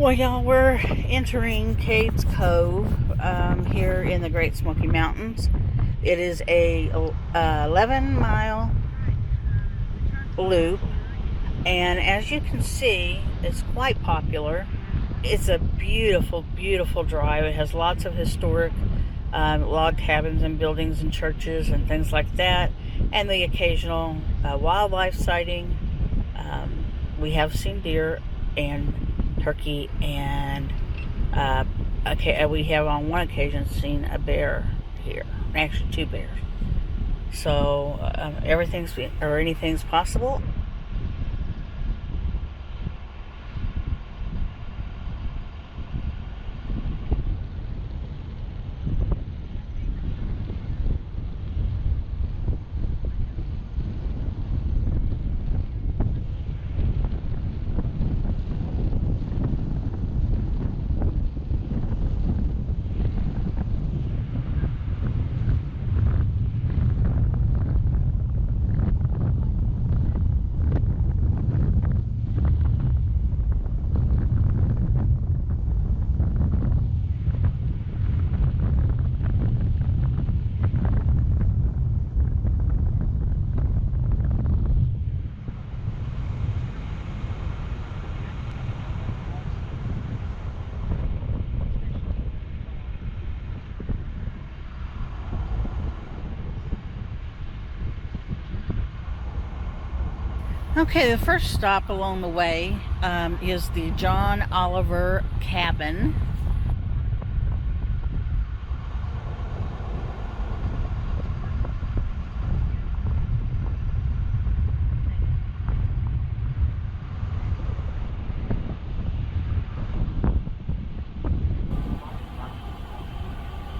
Well, y'all, we're entering Cades Cove here in the Great Smoky Mountains. It is a 11-mile loop, and as you can see, it's quite popular. It's a beautiful, beautiful drive. It has lots of historic log cabins and buildings and churches and things like that, and the occasional wildlife sighting. We have seen deer and turkey, and we have on one occasion seen a bear here, actually two bears. So anything's possible. Okay, the first stop along the way is the John Oliver Cabin.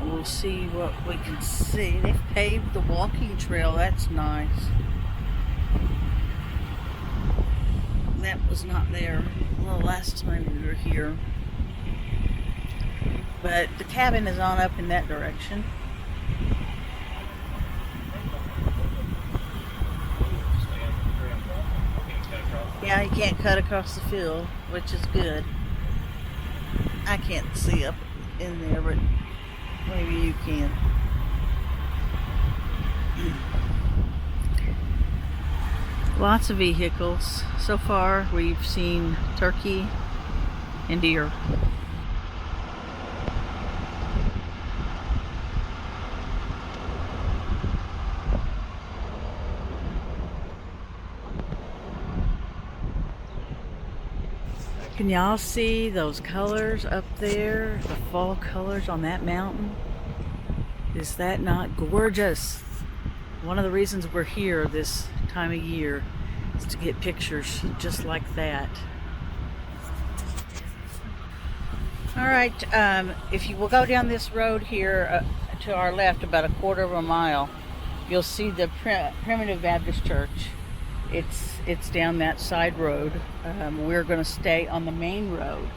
We'll see what we can see. They've paved the walking trail. That's nice. That was not there the last time we were here. But the cabin is on up in that direction. Yeah, you can't cut across the field, which is good. I can't see up in there, but maybe you can. Lots of vehicles. So far we've seen turkey and deer. Can y'all see those colors up there? The fall colors on that mountain? Is that not gorgeous? One of the reasons we're here this time of year is to get pictures just like that. All right, if you will go down this road here to our left about a quarter of a mile, you'll see the Primitive Baptist Church. It's down that side road. We're going to stay on the main road.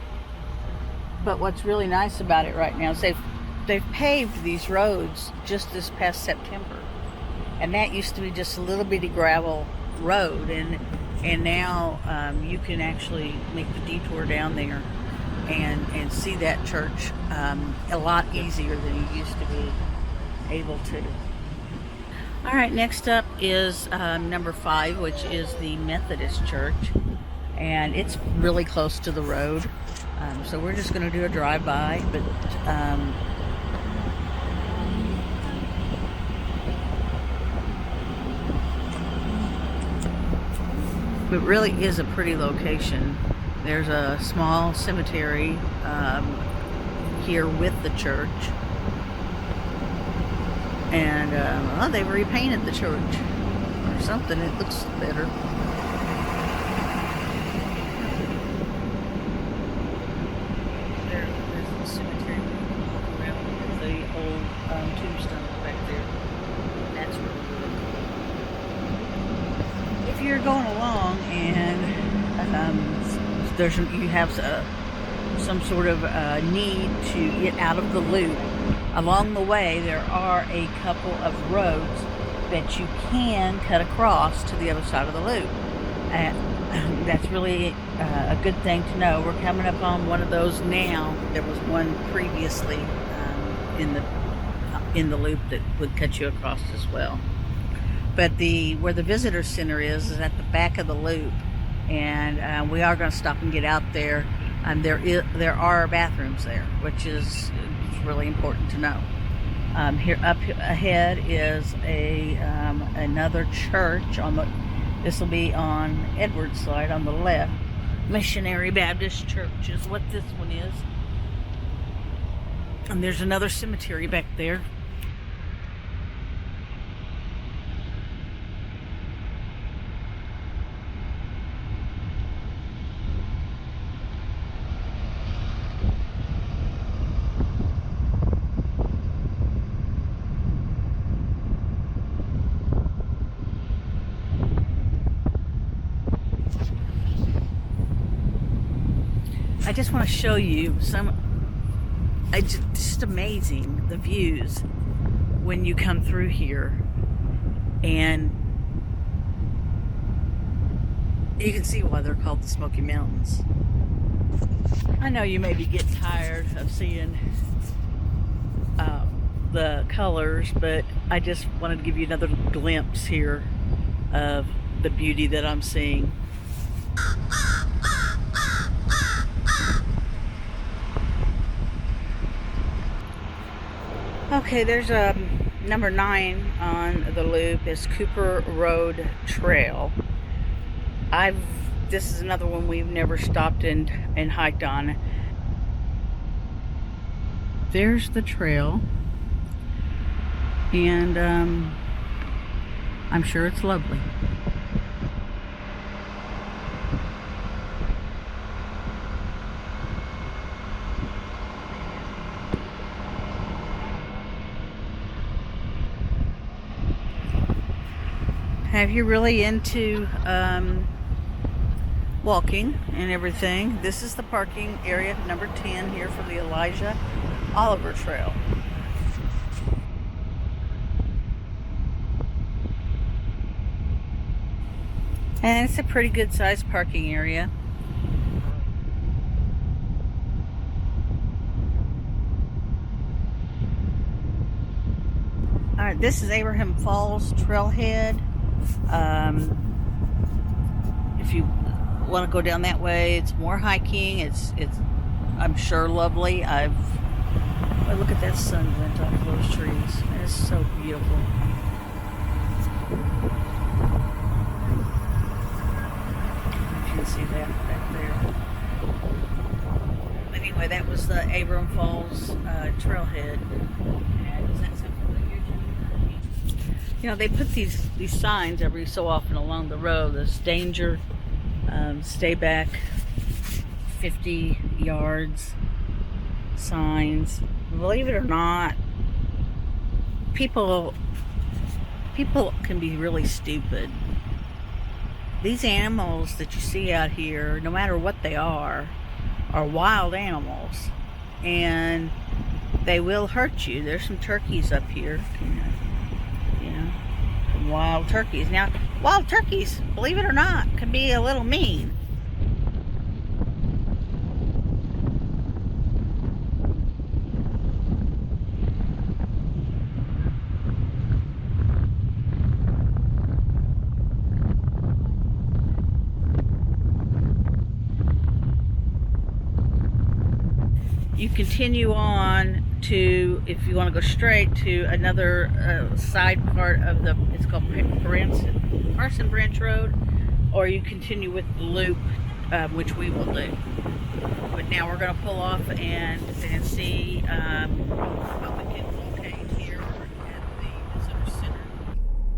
But what's really nice about it right now is they've paved these roads just this past September. And that used to be just a little bitty gravel road, and now you can actually make the detour down there and see that church a lot easier than you used to be able to. All right, next up is number 5, which is the Methodist Church, and it's really close to the road. So we're just going to do a drive-by, but it really is a pretty location. There's a small cemetery here with the church, and well, they've repainted the church or something. It looks better. There's a cemetery around with the old tombstone back there. That's really good. If you're going along and you have some sort of need to get out of the loop, along the way there are a couple of roads that you can cut across to the other side of the loop. That's really a good thing to know. We're coming up on one of those now. There was one previously in the loop that would cut you across as well. But where the visitor center is at the back of the loop, and we are going to stop and get out there. There are bathrooms there, which is really important to know. Here up ahead is another church on the. This will be on Edward's side on the left. Missionary Baptist Church is what this one is. And there's another cemetery back there. I just want to show you it's just amazing, the views when you come through here, and you can see why they're called the Smoky Mountains. I know you maybe get tired of seeing the colors, but I just wanted to give you another glimpse here of the beauty that I'm seeing. Okay, there's number 9 on the loop is Cooper Road Trail. This is another one we've never stopped and hiked on. There's the trail, and I'm sure it's lovely. If you're really into walking and everything, this is the parking area number 10 here for the Elijah Oliver Trail. And it's a pretty good sized parking area. Alright, this is Abraham Falls Trailhead. If you want to go down that way, it's more hiking. It's I'm sure lovely. Oh, look at that sun glint off of those trees. It's so beautiful. You can see that back there. Anyway, that was the Abraham Falls Trailhead. Does that sound familiar to you? You know, they put these signs every so often along the road. There's danger, stay back 50 yards signs. Believe it or not, people can be really stupid. These animals that you see out here, no matter what they are wild animals, and they will hurt you. There's some turkeys up here, you know, some wild turkeys. Now, wild turkeys, believe it or not, can be a little mean. You continue on to, if you want to go straight to another side part of it's called Parson Branch Road, or you continue with the loop, which we will do. But now we're going to pull off and see what we can locate here at the visitor center.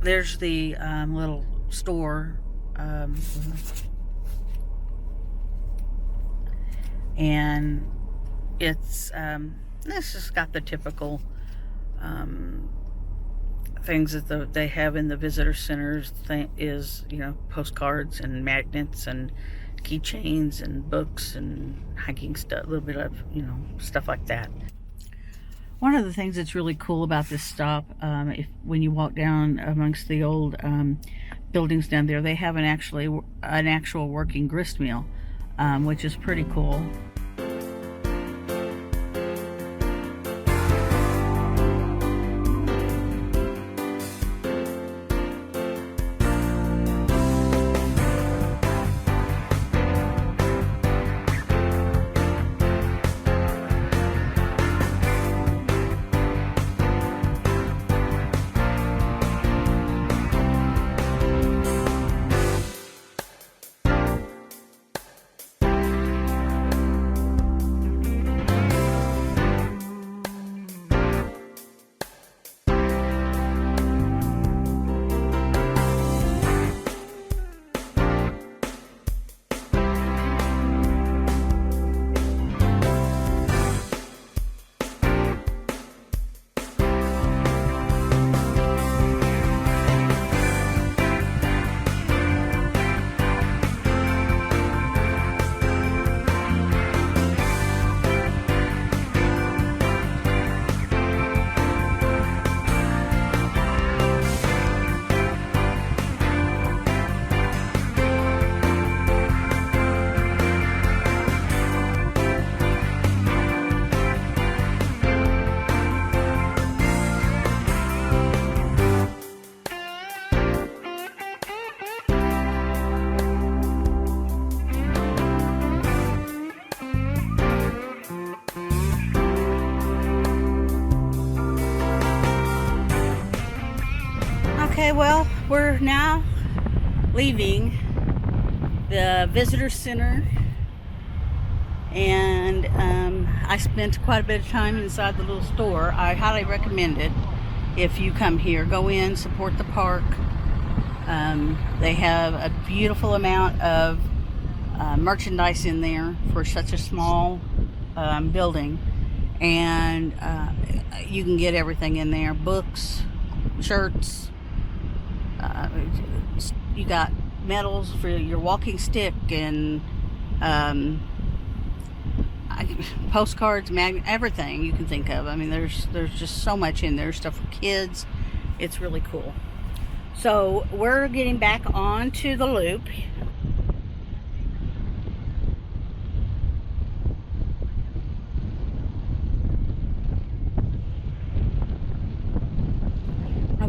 There's the little store, and it's this has got the typical things that they have in the visitor centers. Is, you know, postcards and magnets and keychains and books and hiking stuff, a little bit of, you know, stuff like that. One of the things that's really cool about this stop, when you walk down amongst the old buildings down there, they have an actual working grist mill, which is pretty cool. Okay, well, we're now leaving the visitor center, and I spent quite a bit of time inside the little store. I highly recommend it. If you come here, go in, support the park. They have a beautiful amount of merchandise in there for such a small building, and you can get everything in there: books, shirts. You got medals for your walking stick, and postcards, everything you can think of. I mean, there's just so much in there. Stuff for kids. It's really cool. So we're getting back onto the loop.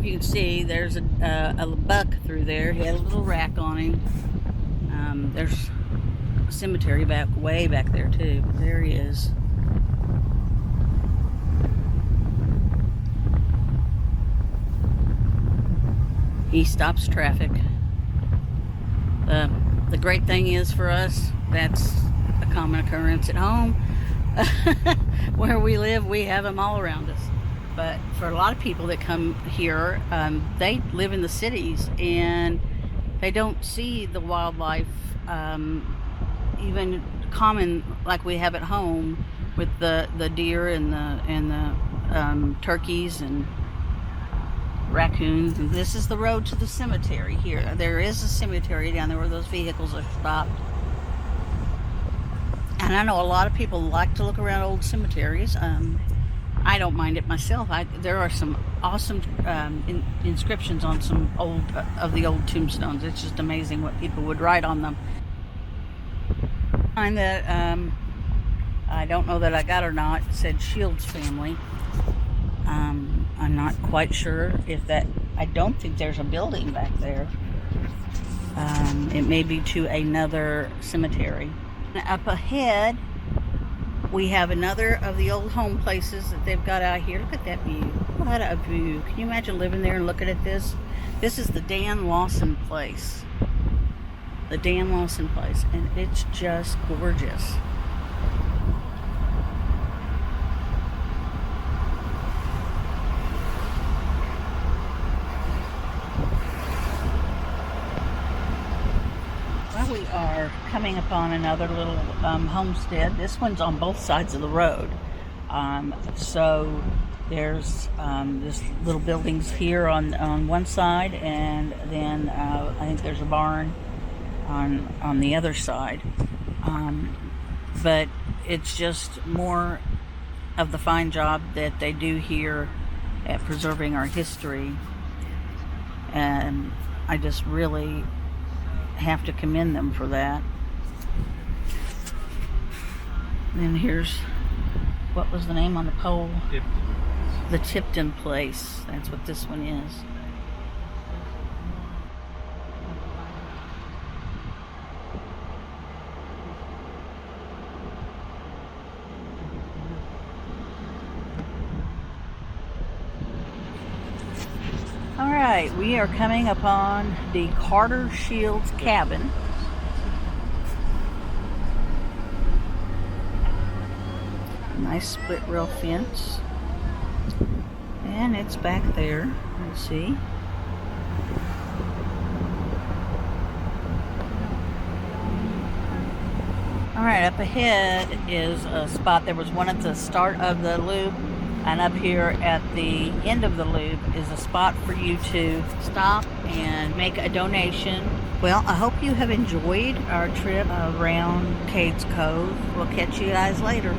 You can see there's a buck through there. He has a little rack on him. There's a cemetery way back there too, but there he is. He stops traffic. The great thing is for us, that's a common occurrence at home. Where we live, we have them all around us. But for a lot of people that come here, they live in the cities and they don't see the wildlife, even common like we have at home with the deer and the turkeys and raccoons. And this is the road to the cemetery here. There is a cemetery down there where those vehicles are stopped. And I know a lot of people like to look around old cemeteries. I don't mind it myself. There are some awesome inscriptions on some of the old tombstones. It's just amazing what people would write on them. And that I don't know that I got or not. It said Shields family. I'm not quite sure if that. I don't think there's a building back there. It may be to another cemetery. Up ahead, we have another of the old home places that they've got out here. Look at that view. What a view. Can you imagine living there and looking at this? This is the Dan Lawson place. The Dan Lawson place. And it's just gorgeous. Well, we are coming upon another little homestead. This one's on both sides of the road. So there's this little buildings here on one side, and then I think there's a barn on the other side. But it's just more of the fine job that they do here at preserving our history. And I just really have to commend them for that. And then here's, what was the name on the pole? The Tipton Place. That's what this one is. All right, we are coming upon the Carter Shields cabin. Nice split rail fence. And it's back there. Let's see. All right, up ahead is a spot. There was one at the start of the loop, and up here at the end of the loop is a spot for you to stop and make a donation. Well, I hope you have enjoyed our trip around Cades Cove. We'll catch you guys later.